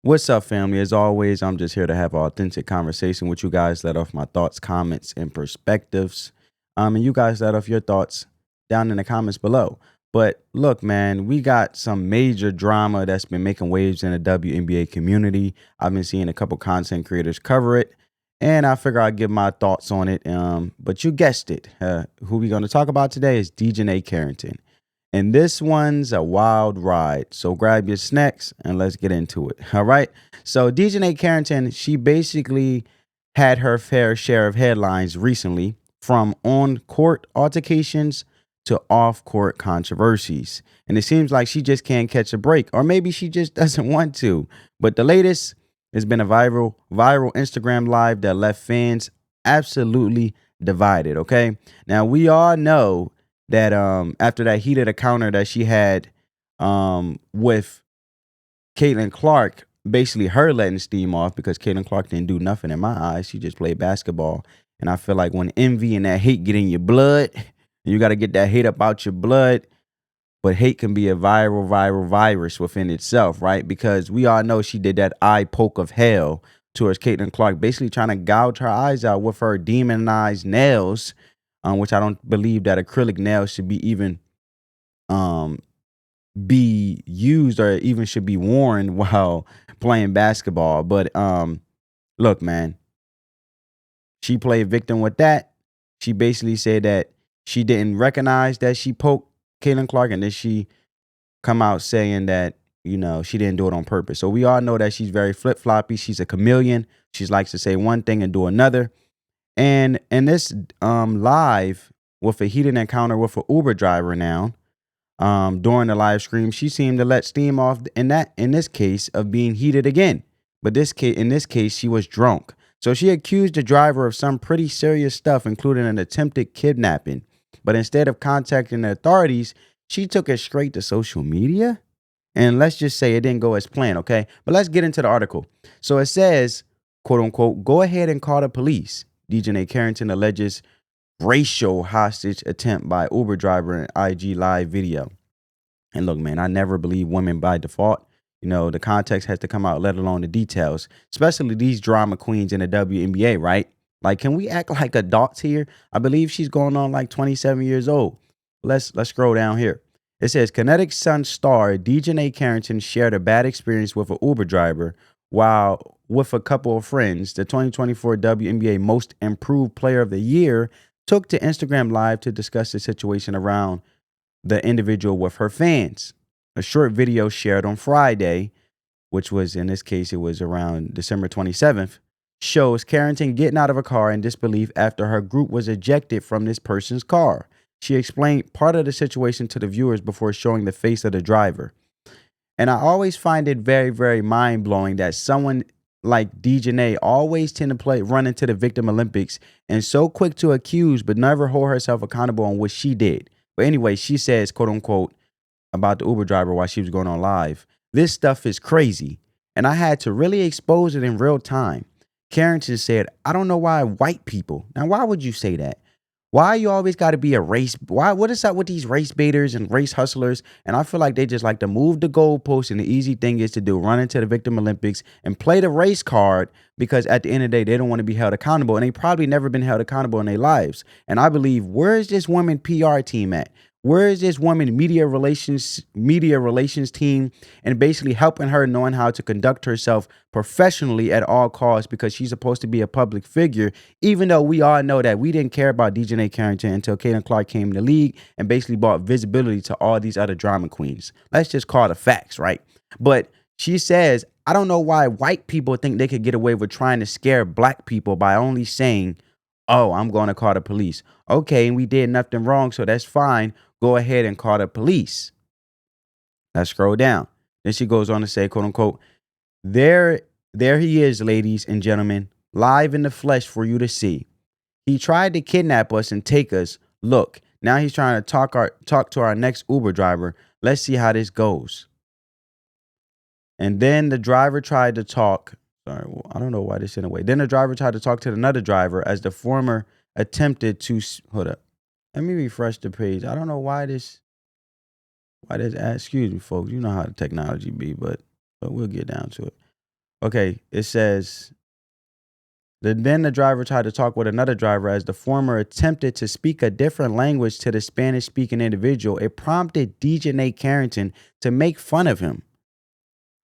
What's up, family? As always, I'm just here to have an authentic conversation with you guys. Let off my thoughts, comments, and perspectives. And you guys let off your thoughts down in the comments below. But look, man, we got some major drama that's been making waves in the WNBA community. I've been seeing a couple content creators cover it, and I figure I'd give my thoughts on it. But you guessed it. Who we going to talk about today is DiJonai Carrington. And this one's a wild ride. So grab your snacks and let's get into it. All right. So DiJonai Carrington, she basically had her fair share of headlines recently, from on-court altercations to off-court controversies. And it seems like she just can't catch a break, or maybe she just doesn't want to. But the latest has been a viral Instagram live that left fans absolutely divided. Okay. Now we all know that after that heated encounter that she had with Caitlin Clark, basically her letting steam off, because Caitlin Clark didn't do nothing in my eyes. She just played basketball. And I feel like when envy and that hate get in your blood, you got to get that hate up out your blood. But hate can be a viral virus within itself, right? Because we all know she did that eye poke of hell towards Caitlin Clark, basically trying to gouge her eyes out with her demonized nails, which I don't believe that acrylic nails should be even be used or even should be worn while playing basketball. But look, man, she played victim with that. She basically said that she didn't recognize that she poked Caitlin Clark, and then she come out saying that, she didn't do it on purpose. So we all know that she's very flip-floppy. She's a chameleon. She likes to say one thing and do another. And in this live, with a heated encounter with an Uber driver now, during the live stream, she seemed to let steam off in this case of being heated again. But in this case, she was drunk. So she accused the driver of some pretty serious stuff, including an attempted kidnapping. But instead of contacting the authorities, she took it straight to social media. And let's just say it didn't go as planned, okay? But let's get into the article. So it says, quote unquote, "Go ahead and call the police. DiJonai Carrington alleges racial hostage attempt by Uber driver in IG live video." And look, man, I never believe women by default. The context has to come out, let alone the details, especially these drama queens in the WNBA, right? Like, can we act like adults here? I believe she's going on like 27 years old. Let's scroll down here. It says, Kinetic Sun star DiJonai Carrington shared a bad experience with an Uber driver while with a couple of friends. The 2024 WNBA Most Improved Player of the Year took to Instagram Live to discuss the situation around the individual with her fans. A short video shared on Friday, which was, in this case, it was around December 27th, shows Carrington getting out of a car in disbelief after her group was ejected from this person's car. She explained part of the situation to the viewers before showing the face of the driver. And I always find it very, very mind-blowing that someone like DiJonai always tend to run into the victim Olympics and so quick to accuse but never hold herself accountable on what she did. But anyway, she says, quote unquote, about the Uber driver while she was going on live, "This stuff is crazy, and I had to really expose it in real time." Carrington said, "I don't know why white people." Now, why would you say that? Why you always got to be a race? What is up with these race baiters and race hustlers? And I feel like they just like to move the goalpost, and the easy thing is to do run into the victim Olympics and play the race card, because at the end of the day, they don't want to be held accountable, and they probably never been held accountable in their lives. And I believe, where is this woman PR team at? Where is this woman media relations team, and basically helping her knowing how to conduct herself professionally at all costs, because she's supposed to be a public figure, even though we all know that we didn't care about DiJonai Carrington until Caitlin Clark came in the league and basically brought visibility to all these other drama queens. Let's just call the facts, right? But she says, "I don't know why white people think they could get away with trying to scare black people by only saying, 'Oh, I'm going to call the police.' Okay, and we did nothing wrong, so that's fine. Go ahead and call the police." Let's scroll down. Then she goes on to say, quote unquote, there he is, ladies and gentlemen, live in the flesh for you to see. He tried to kidnap us and take us. Look, now he's trying to talk to our next Uber driver. Let's see how this goes." And then the driver tried to talk. Sorry, well, I don't know why this in a way. Then the driver tried to talk to another driver as the former attempted to hold up. Let me refresh the page. I don't know why this excuse me, folks. You know how the technology be, but we'll get down to it. Okay, it says then the driver tried to talk with another driver as the former attempted to speak a different language to the Spanish speaking individual. It prompted DiJonai Carrington to make fun of him.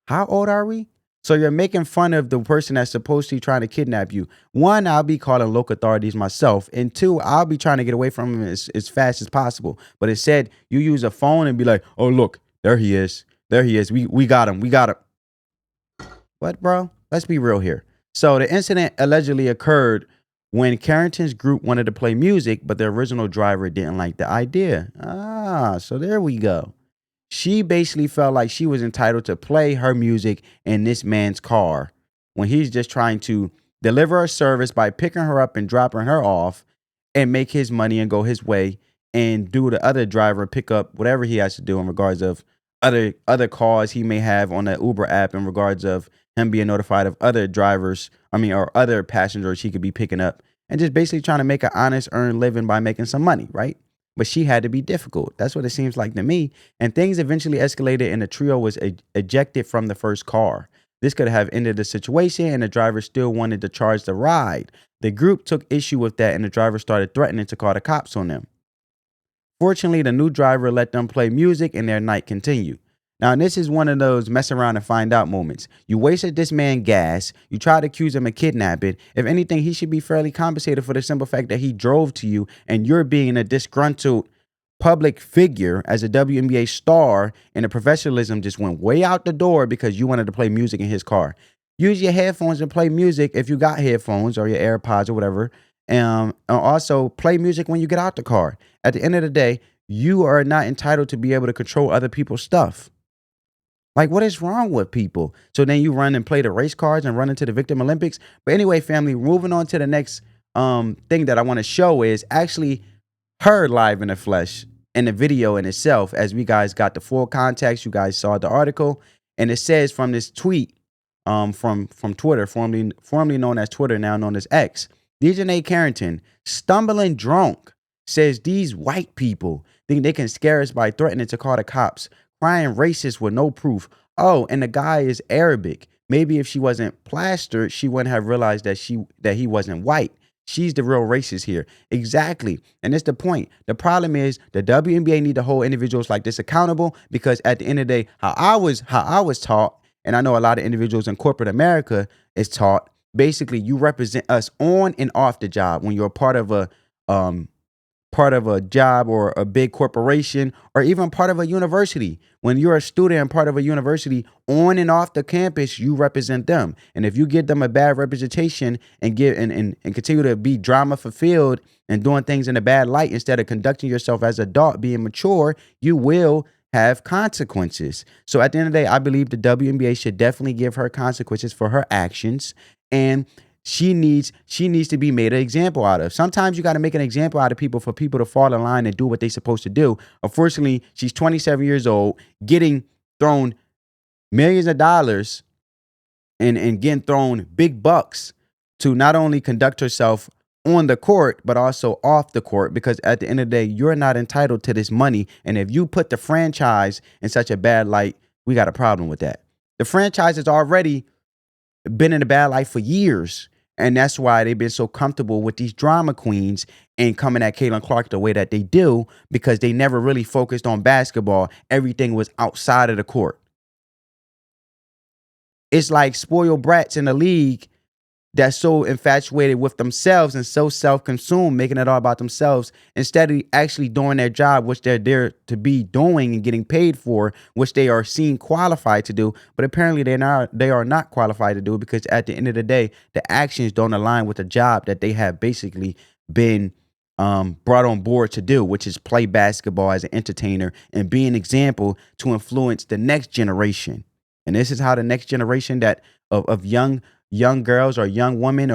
How old are we? So you're making fun of the person that's supposed to be trying to kidnap you. One, I'll be calling local authorities myself. And two, I'll be trying to get away from him as fast as possible. But it said you use a phone and be like, oh, look, there he is. There he is. We got him. We got him. What, bro? Let's be real here. So the incident allegedly occurred when Carrington's group wanted to play music, but the original driver didn't like the idea. So there we go. She basically felt like she was entitled to play her music in this man's car when he's just trying to deliver a service by picking her up and dropping her off and make his money and go his way and do the other driver pick up whatever he has to do in regards of other calls he may have on the Uber app in regards of him being notified of other drivers, or other passengers he could be picking up and just basically trying to make an honest earned living by making some money, right? But she had to be difficult. That's what it seems like to me. And things eventually escalated and the trio was ejected from the first car. This could have ended the situation and the driver still wanted to charge the ride. The group took issue with that and the driver started threatening to call the cops on them. Fortunately, the new driver let them play music and their night continued. Now, this is one of those mess around and find out moments. You wasted this man gas. You tried to accuse him of kidnapping. If anything, he should be fairly compensated for the simple fact that he drove to you and you're being a disgruntled public figure as a WNBA star and the professionalism just went way out the door because you wanted to play music in his car. Use your headphones and play music if you got headphones or your AirPods or whatever. And also play music when you get out the car. At the end of the day, you are not entitled to be able to control other people's stuff. Like, what is wrong with people? So then you run and play the race cards and run into the Victim Olympics. But anyway, family, moving on to the next thing that I want to show is actually her live in the flesh in the video in itself. As we guys got the full context, you guys saw the article, and it says from this tweet from Twitter, formerly known as Twitter, now known as X. DiJonai Carrington, stumbling drunk, says these white people think they can scare us by threatening to call the cops. Crying racist with no proof. Oh, and the guy is Arabic. Maybe if she wasn't plastered, she wouldn't have realized that he wasn't white. She's the real racist here. Exactly. And that's the point. The problem is the WNBA need to hold individuals like this accountable because at the end of the day, how I was taught, and I know a lot of individuals in corporate America is taught, basically you represent us on and off the job when you're part of a job or a big corporation or even part of a university. When you're a student and part of a university on and off the campus, you represent them. And if you give them a bad representation and continue to be drama fulfilled and doing things in a bad light instead of conducting yourself as an adult, being mature, you will have consequences. So at the end of the day, I believe the WNBA should definitely give her consequences for her actions. And she needs to be made an example out of. Sometimes you got to make an example out of people for people to fall in line and do what they're supposed to do. Unfortunately, she's 27 years old, getting thrown millions of dollars and getting thrown big bucks to not only conduct herself on the court, but also off the court, because at the end of the day, you're not entitled to this money. And if you put the franchise in such a bad light, we got a problem with that. The franchise has already been in a bad light for years. And that's why they've been so comfortable with these drama queens and coming at Caitlin Clark the way that they do, because they never really focused on basketball. Everything was outside of the court. It's like spoiled brats in the league that's so infatuated with themselves and so self-consumed, making it all about themselves instead of actually doing their job, which they're there to be doing and getting paid for, which they are seen qualified to do. But apparently they are not qualified to do, because at the end of the day, the actions don't align with the job that they have basically been brought on board to do, which is play basketball as an entertainer and be an example to influence the next generation. And this is how the next generation of young girls or young women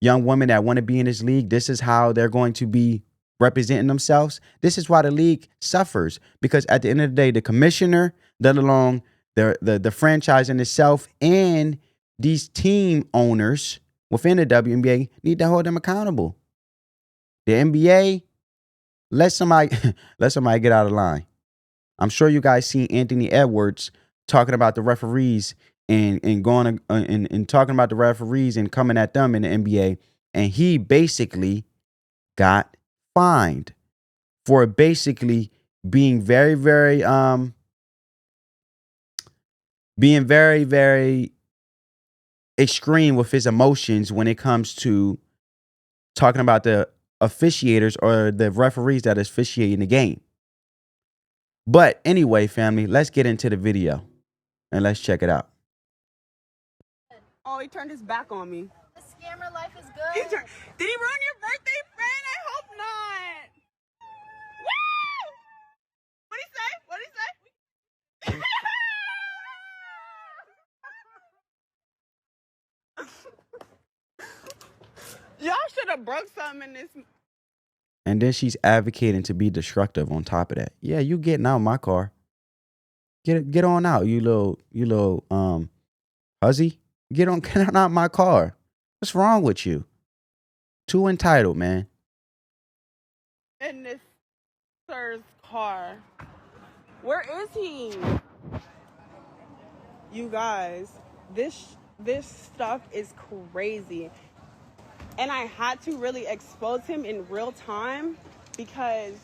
that want to be in this league, this is how they're going to be representing themselves. This is why the league suffers, because at the end of the day, the commissioner, let alone the franchise in itself, and these team owners within the WNBA need to hold them accountable. The NBA, let somebody get out of line. I'm sure you guys seen Anthony Edwards talking about the referees and going and talking about the referees and coming at them in the NBA, and he basically got fined for basically being very extreme with his emotions when it comes to talking about the officiators or the referees that is officiating the game. But anyway, family, let's get into the video and let's check it out. Oh, he turned his back on me. The scammer life is good. Did he ruin your birthday, friend? I hope not. Woo! What'd he say? What'd he say? Y'all should have broke something in this. And then she's advocating to be destructive on top of that. Yeah, you getting out of my car. Get on out, you little huzzy. Get on out of my car. What's wrong with you? Too entitled, man. In this sir's car. Where is he? You guys, this stuff is crazy. And I had to really expose him in real time because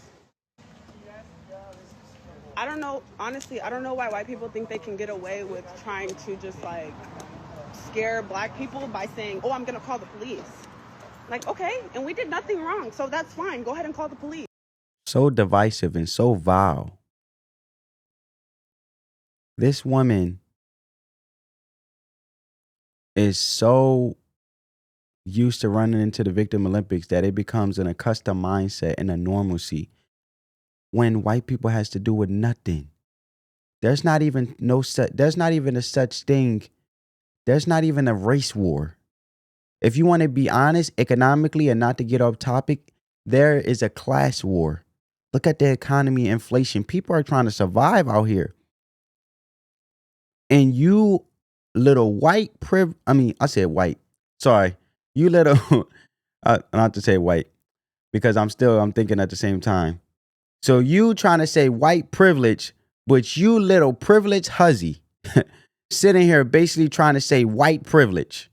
I don't know, honestly, I don't know why white people think they can get away with trying to just like scare black people by saying, oh, I'm going to call the police. Like, okay, and we did nothing wrong, so that's fine. Go ahead and call the police. So divisive and so vile. This woman is so used to running into the Victim Olympics that it becomes an accustomed mindset and a normalcy when white people has to do with nothing. There's not even a such thing. There's not even a race war. If you want to be honest economically and not to get off topic, there is a class war. Look at the economy, inflation. People are trying to survive out here. And you little white I said white. Sorry. You little, not to say white, because I'm thinking at the same time. So you trying to say white privilege, but you little privileged huzzy sitting here basically trying to say white privilege.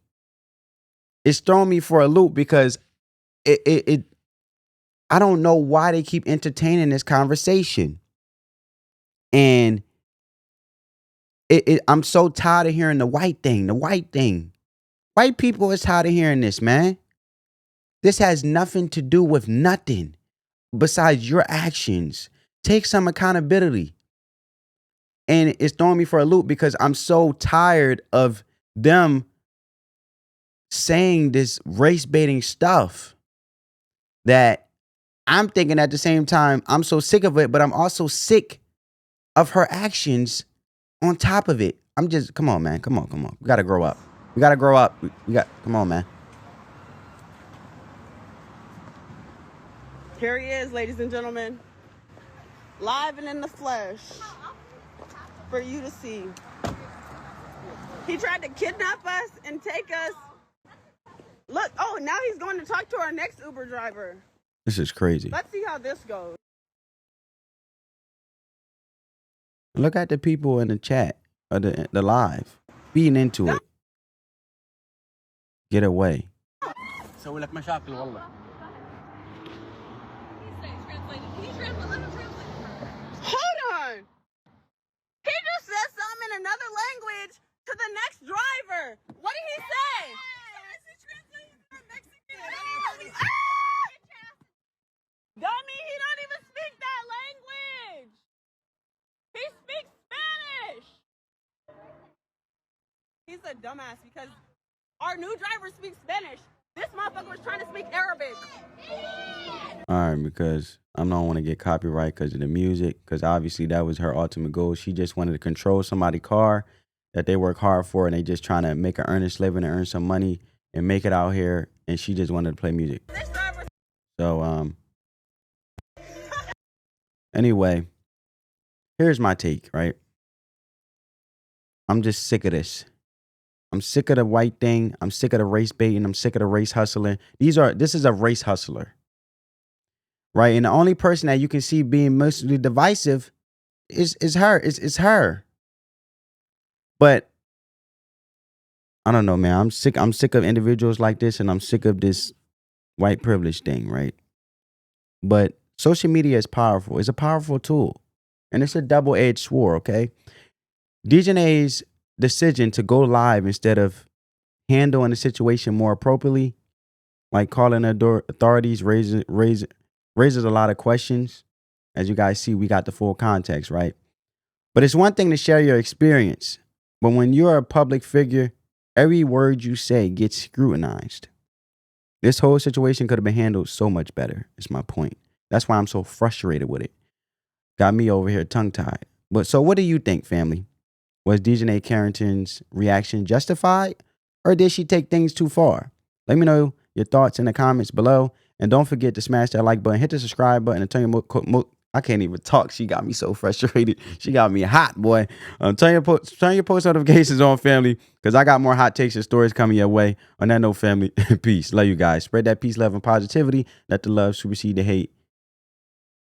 It's throwing me for a loop because I don't know why they keep entertaining this conversation. And I'm so tired of hearing the white thing. White people is tired of hearing this, man. This has nothing to do with nothing besides your actions. Take some accountability. And it's throwing me for a loop because I'm so tired of them saying this race baiting stuff that I'm thinking at the same time, I'm so sick of it, but I'm also sick of her actions on top of it. Come on, man. Come on. We got to grow up. Come on, man. Here he is, ladies and gentlemen. Live and in the flesh. For you to see. He tried to kidnap us and take us. Look, oh, now he's going to talk to our next Uber driver. This is crazy. Let's see how this goes. Look at the people in the chat, or the live, being into it. Get away. سوي لك مشاكل والله. Hold on. He just said something in another language to the next driver. What did he say? Dummy, he don't even speak that language. He speaks Spanish. He's a dumbass because our new driver speaks Spanish. This motherfucker was trying to speak Arabic. All right, because I don't want to get copyright because of the music, because obviously that was her ultimate goal. She just wanted to control somebody's car that they work hard for, and they just trying to make an earnest living and earn some money and make it out here, and she just wanted to play music. So, anyway, here's my take, right? I'm just sick of this. I'm sick of the white thing. I'm sick of the race baiting. I'm sick of the race hustling. This is a race hustler, right? And the only person that you can see being mostly divisive is her. It's her. But I don't know, man. I'm sick of individuals like this, and I'm sick of this white privilege thing, right? But social media is powerful. It's a powerful tool. And it's a double-edged sword, okay? DiJonai's decision to go live instead of handling the situation more appropriately, like calling authorities, raises a lot of questions. As you guys see, we got the full context, right? But it's one thing to share your experience. But when you're a public figure, every word you say gets scrutinized. This whole situation could have been handled so much better, is my point. That's why I'm so frustrated with it. Got me over here tongue-tied. But so what do you think, family? Was DiJonai Carrington's reaction justified, or did she take things too far? Let me know your thoughts in the comments below. And don't forget to smash that like button, hit the subscribe button, and turn your I can't even talk. She got me so frustrated. She got me hot, boy. Turn your post notifications on, family, because I got more hot takes and stories coming your way. On that note, family, peace. Love you guys. Spread that peace, love, and positivity. Let the love supersede the hate.